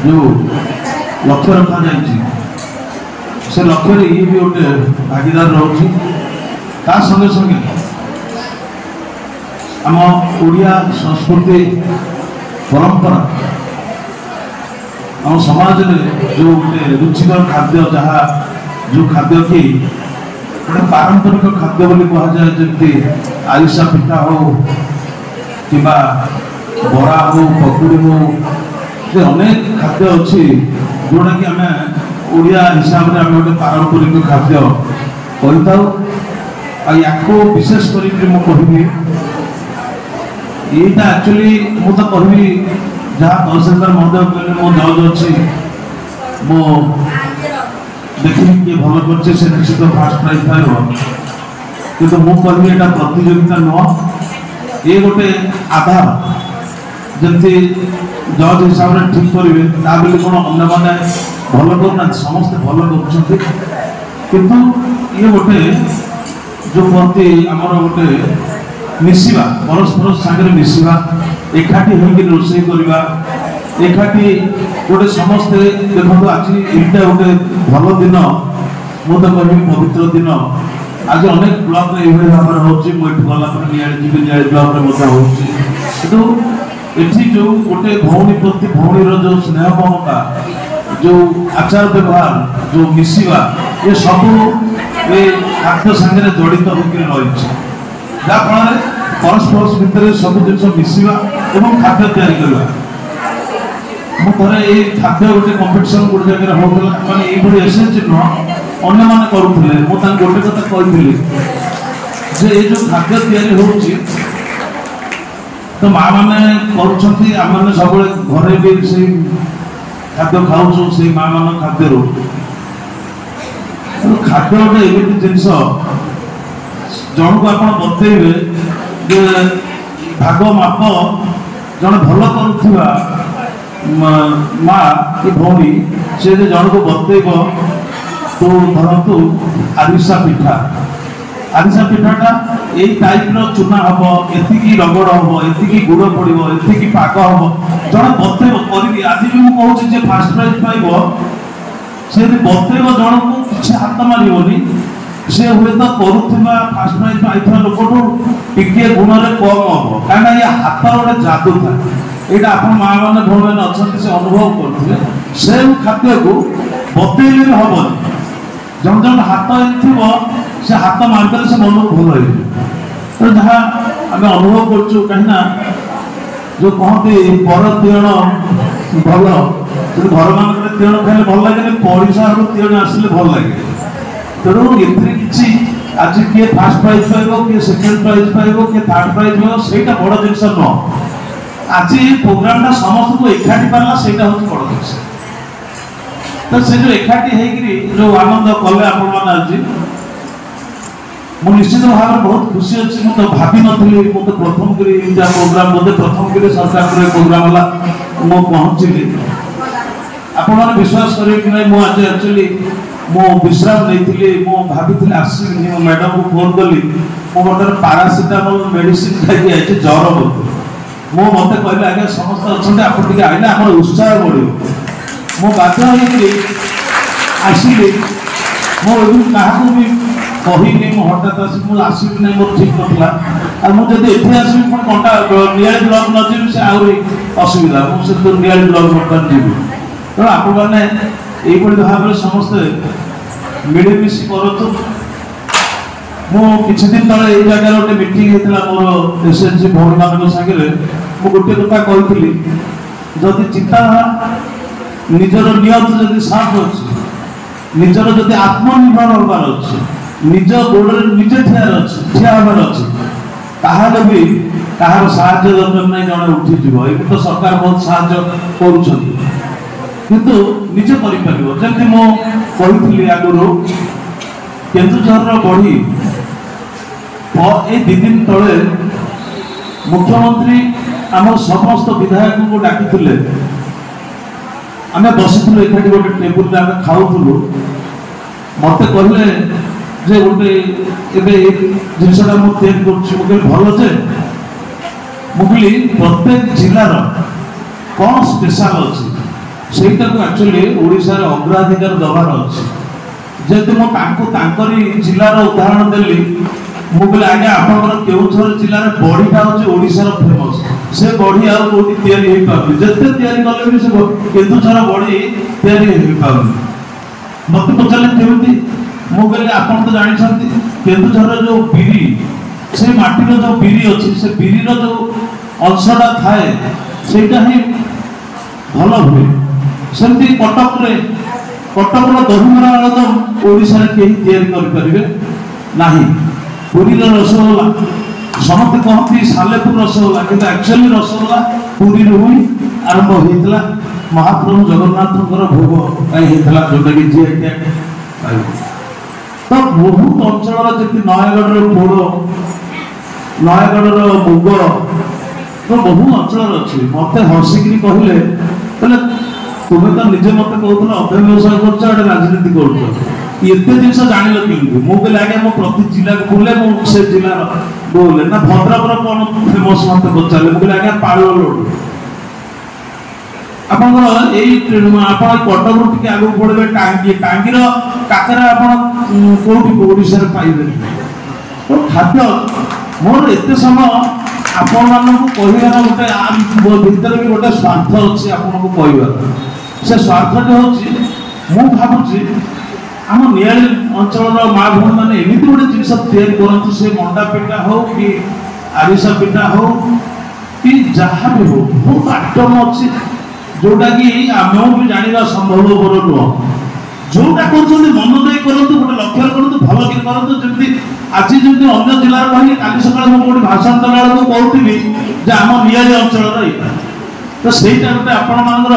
जो लक्ष्य रखा जाए से लक्ष्य ये भी गोटे भागीदार रोचे ता संगे संगे आम ओडिया संस्कृति परंपरा आम समाज में जो गोटे रुचिकर खाद्य जहाँ जो खाद्य की गोटे पारंपरिक खाद्य बोली कहुए जमी आरिसा पिठा हो कि बरा हो पकुड़ी हो अनेक खाद्य अच्छी जोटा कि आम ओडिया हिसाब से आम गोटे पारंपरिक खाद्य कही या विशेष करके मुझे यहाँ एक्चुअली मुझे कहबी जहाँ तहसीलदार महोदय कहले मो जज अच्छी मो देखी किए भल कर निश्चित फास्ट प्राइज पाइब कि मुझे यहाँ प्रतियोगिता नुह ये गोटे आधार जमी जज हिसाब से ठीक करेंगे ता बोली कौन अन्य मैंने भल करना समस्ते भल कर ये गोटे जो कहते आमर गोटे मिसिबा परस्पर सागर मिसिबा एकाठी होकर रोषे करवा एकाठी गोटे समस्ते देखो आज यहाँ गोटे भल दिन मुझे कहबी पवित्र दिन आज अनेक ब्लॉक ये भाव में होती गला निजी ब्लॉक में एठी जो गोटे भौणी प्रति भौणी जो स्नेह ममता जो आचार व्यवहार जो मिसिबा ये सब ये खाद्य सागर जड़ित होकर रही जहाँफल परस्पर भितर सब जिन मिसिबा और खाद्य तैयारी करवा मुझे ये खाद्य गोटे कंपिटिशन गोटे जगह होता मैंने ये एसएचजी नुह अन्य मैंने करुले मुझे गोटे कथा कही ये जो खाद्य तैयारी हो तो माँ मैंने कर सब घरे भी से खाद्य खाऊ से माँ मान खाद्य खाद्य गोटे एमती जिनस जन को आप बतइबे भाग माप जन भल करुवा माँ कि भौणी से जन को बतइब तो धरतु आरिसा पिठा पिठाटा यही टाइप चूना हम एति रगड़ हम एति गुड़ पड़ो एति पाग हम जन बतइब कर आज भी मुझे फास्ट प्राइज पाइब से बतइब जन को किसी हाथ मारनी से हुए तो करुवा फास्ट प्राइज पाई लोक टिके गुण में कम हम कहीं ये हाथ गोटे जादू था यहाँ आप माँ मैंने भौण मैंने अच्छा से अनुभव करुले से खाद्य को बतइले भी हम जन जन हाथ थी से हाथ मारदेले से मन को भल हो जहाँ आम अनुभव करूँ कहीं जो कहते पर तीण भल जो घर मान तीण खाइले भल लगे पड़ोसा तीण आसिले भल लगे तेणु ये आज किए फास्ट प्राइज पाइब किए सेकेंड प्राइज पाइब किए थर्ड प्राइज पाइब से बड़ जिन नुह आज प्रोग्राम समस्त को एकाठी पारा से हूँ बड़ जिन तो से जो एकाठी होगी जो आनंद कले आज निश्चित भाव में बहुत खुशी अच्छी मुझे भावी नी मुझे प्रथम प्रोग्राम बोधे प्रथम सरकार प्रोग्राम है मु पहुँचली आपण विश्वास करेंगे कि नहीं मुझे एक्चुअली मो विश्राम नहीं भाभी आसनी मो मैडम को फोन कली मुझे पारासीटामोल मेडिसिन खाई ज्वर बोलते मो मत कहले आगे समस्त अच्छा आप आईना आम उत्साह बढ़ मो बाध्य आसली क्या भी कहनी मो हठात आसबी ना मोर ठीक ना और मुझे ये आसबी कंटा निया ब्लॉक न जी से आहरी असुविधा मुझे निया ब्लॉक बर्तमान जी तेणु आपण मैंने यही भाव में समस्ते मिलमिशी करूँ मुझे दिन तले ये जगह गोटे मीटिंग होता मोर एसएचजी भौणी मान सागर मुझे गोटे कथा कही जदि चिंताधारा निजर नियत जदि साफ अच्छी निजर जदि आत्मनिर्भर होबार अच्छे निज गोड़ निजे ठिया हबार अच्छे ताहले भी कहार साहाय्य दरकार नहीं जड़े उठीज ये तो सरकार बहुत साहाय्य कर किंतु निजे जमी मो कही आगुरी केन्दुझर बढ़ी ये 2 दिन तले मुख्यमंत्री आम समस्त विधायक को डाकी आम बसी एकाठी गोटे टेबुल आम खाऊलु मत कहले जे गोटे जिनसा मुझे भल जे मुझे प्रत्येक जिलार कौन स्पेशल अच्छी ସେଇଟାକୁ ଆକ୍ଚୁଆଲି ଓଡ଼ିଶାରେ ଅଗ୍ରାଧିକାର ଦେବାର ଅଛି। ଯେହେତୁ ମୁଁ ତାଙ୍କରି ଜିଲ୍ଲାର ଉଦାହରଣ ଦେଲି, ମୁଁ କହିଲି ଆଜ୍ଞା ଆପଣଙ୍କର କେଉଁଝର ଜିଲ୍ଲାରେ ବଢ଼ିଟା ହେଉଛି ଓଡ଼ିଶାର ଫେମସ୍। ସେ ବଢ଼ି ଆଉ କୋଉଠି ତିଆରି ହେଇପାରୁନି, ଯେତେ ତିଆରି କଲେ ବି ସେ କେନ୍ଦୁଝର ବଢ଼ି ତିଆରି ହେଇପାରୁନି। ମୋତେ ପଚାରିଲେ କେମିତି, ମୁଁ କହିଲି ଆପଣ ତ ଜାଣିଛନ୍ତି କେନ୍ଦୁଝରର ଯେଉଁ ବିରି, ସେ ମାଟିର ଯେଉଁ ବିରି ଅଛି, ସେ ବିରିର ଯେଉଁ ଅଂଶଟା ଥାଏ ସେଇଟା ହିଁ ଭଲ ହୁଏ। ସେମିତି କଟକର ଦହିବରା ଆଳୁଦମ୍ ଓଡ଼ିଶାରେ କେହି ତିଆରି କରିପାରିବେ ନାହିଁ। ପୁରୀର ରସଗୋଲା ସମସ୍ତେ କହନ୍ତି ସାଲେପୁର ରସଗୋଲା, କିନ୍ତୁ ଆକ୍ଚୁଆଲି ରସଗୋଲା ପୁରୀରୁ ହିଁ ଆରମ୍ଭ ହେଇଥିଲା। ମହାପ୍ରଭୁ ଜଗନ୍ନାଥଙ୍କର ଭୋଗ ପାଇଁ ହେଇଥିଲା, ଯୋଉଟାକି GI ଟ୍ୟାଗ ପାଇବ। ତ ବହୁତ ଅଞ୍ଚଳର ଯେମିତି ନୟାଗଡ଼ର ପୋଡ଼, ନୟାଗଡ଼ର ମୁଗ, ତ ବହୁ ଅଞ୍ଚଳର ଅଛି। ମୋତେ ହସିକିରି କହିଲେ ତୁମେ ତ ନିଜେ ମୋତେ କହୁଥିଲ ଅବ୍ୟବସାୟ କରୁଛ, ଏଠି ରାଜନୀତି କରୁଛ, ଏତେ ଜିନିଷ ଜାଣିଲ କେମିତି? ମୁଁ କହିଲି ଆଜ୍ଞା ମୁଁ ପ୍ରତି ଜିଲ୍ଲାକୁ ବୁଲେ, ମୁଁ ସେ ଜିଲ୍ଲାର ବୋଲେ ନା ଭଦ୍ରକର କ'ଣ ଫେମସ୍ ମୋତେ ପଚାରିଲେ, ମୁଁ କହିଲି ଆଜ୍ଞା ପାଳୁଅ ଲଡ଼ୁ। ଆପଣଙ୍କର ଆପଣ କଟକରୁ ଟିକେ ଆଗକୁ ପଡ଼ିବେ ଟାଙ୍ଗିର କାକରା ଆପଣ କୋଉଠି ଓଡ଼ିଶାରେ ପାଇବେନି। ତ ଖାଦ୍ୟ ମୋର ଏତେ ସମୟ ଆପଣମାନଙ୍କୁ କହିବାର ଗୋଟେ ଭିତରେ ବି ଗୋଟେ ସ୍ୱାର୍ଥ ଅଛି ଆପଣଙ୍କୁ କହିବାର। ସେ ସ୍ୱାର୍ଥଟି ହେଉଛି, ମୁଁ ଭାବୁଛି ଆମ ନିଆଳି ଅଞ୍ଚଳର ମା ଭଉଣୀ ମାନେ ଏମିତି ଗୋଟେ ଜିନିଷ ତିଆରି କରନ୍ତୁ, ସେ ମଣ୍ଡା ପିଠା ହଉ କି ଆରିସା ପିଠା ହଉ କି ଯାହା ବି ହଉ, ବହୁତ ଆଇଟମ୍ ଅଛି ଯୋଉଟାକି ଆମେ ବି ଜାଣିବା ସମ୍ଭବପର ନୁହଁ। ଯୋଉଟା କରୁଛନ୍ତି ମନ ଦେଇ କରନ୍ତୁ, ଗୋଟେ ଲକ୍ଷ୍ୟ କରନ୍ତୁ, ଭଲ କି କରନ୍ତୁ। ଯେମିତି ଆଜି ଯେମିତି ଅନ୍ୟ ଜିଲ୍ଲାର କହିଲି, କାଲି ସକାଳେ ମୁଁ କୋଉଠି ଭାଷଣ ଦେଲା ବେଳକୁ କହୁଥିଲି ଯେ ଆମ ନିଆଳି ଅଞ୍ଚଳର ଏଇଟା, ତ ସେଇଟା ଗୋଟେ ଆପଣମାନଙ୍କର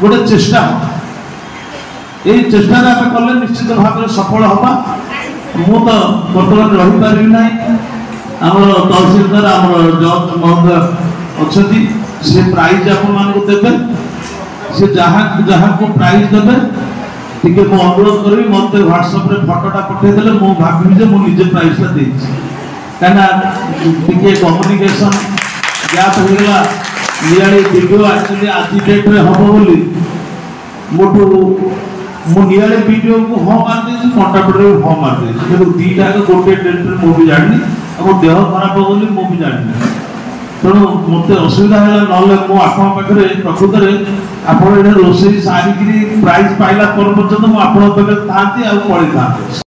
ଗୋଟେ ଚେଷ୍ଟା। ଏଇ ଚେଷ୍ଟାରେ ଆମେ କଲେ ନିଶ୍ଚିତ ଭାବରେ ସଫଳ ହେବା। ମୁଁ ତ ବର୍ତ୍ତମାନ ରହିପାରିବି ନାହିଁ, ଆମର ତହସିଲଦାର ଆମର ଜଜ୍ ମହୋଦୟ ଅଛନ୍ତି, ସେ ପ୍ରାଇଜ୍ ଆପଣମାନଙ୍କୁ ଦେବେ। ସେ ଯାହାକୁ ପ୍ରାଇଜ୍ ଦେବେ ଟିକେ ମୁଁ ଅନୁରୋଧ କରିବି, ମୋତେ ହ୍ୱାଟ୍ସଆପ୍ରେ ଫଟୋଟା ପଠାଇଦେଲେ ମୁଁ ଭାବିବି ଯେ ମୁଁ ନିଜେ ପ୍ରାଇଜ୍ଟା ଦେଇଛି। କାହିଁକିନା ଟିକେ କମ୍ୟୁନିକେସନ୍ ଗ୍ୟାପ୍ ହେଇଗଲା। ନିଆଳି ଭିଡ଼ିଓ ଆକ୍ଚୁଆଲି ଆଜି ଡେଟ୍ରେ ହେବ ବୋଲି ମୁଁ ନିଆଳି ଭିଡ଼ିଓକୁ ହଁ ମାରିଦେଇଛି, କଣ୍ଟାପଟରେ ହଁ ମାରିଦେଇଛି, କିନ୍ତୁ ଦୁଇଟା ଗୋଟେ ଡେଟ୍ରେ ମୁଁ ବି ଜାଣିନି, ଆଉ ମୋ ଦେହ ଖରାପ ବୋଲି ମୁଁ ବି ଜାଣିନି। ତେଣୁ ମୋତେ ଅସୁବିଧା ହେଲା, ନହେଲେ ମୁଁ ଆପଣଙ୍କ ପାଖରେ ପ୍ରକୃତରେ ଆପଣ ଏଇଟା ରୋଷେଇ ସାରିକିରି ପ୍ରାଇଜ୍ ପାଇଲା ପର୍ଯ୍ୟନ୍ତ ମୁଁ ଆପଣଙ୍କ ପାଖରେ ଥାଆନ୍ତି ଆଉ ପଳେଇଥାନ୍ତି।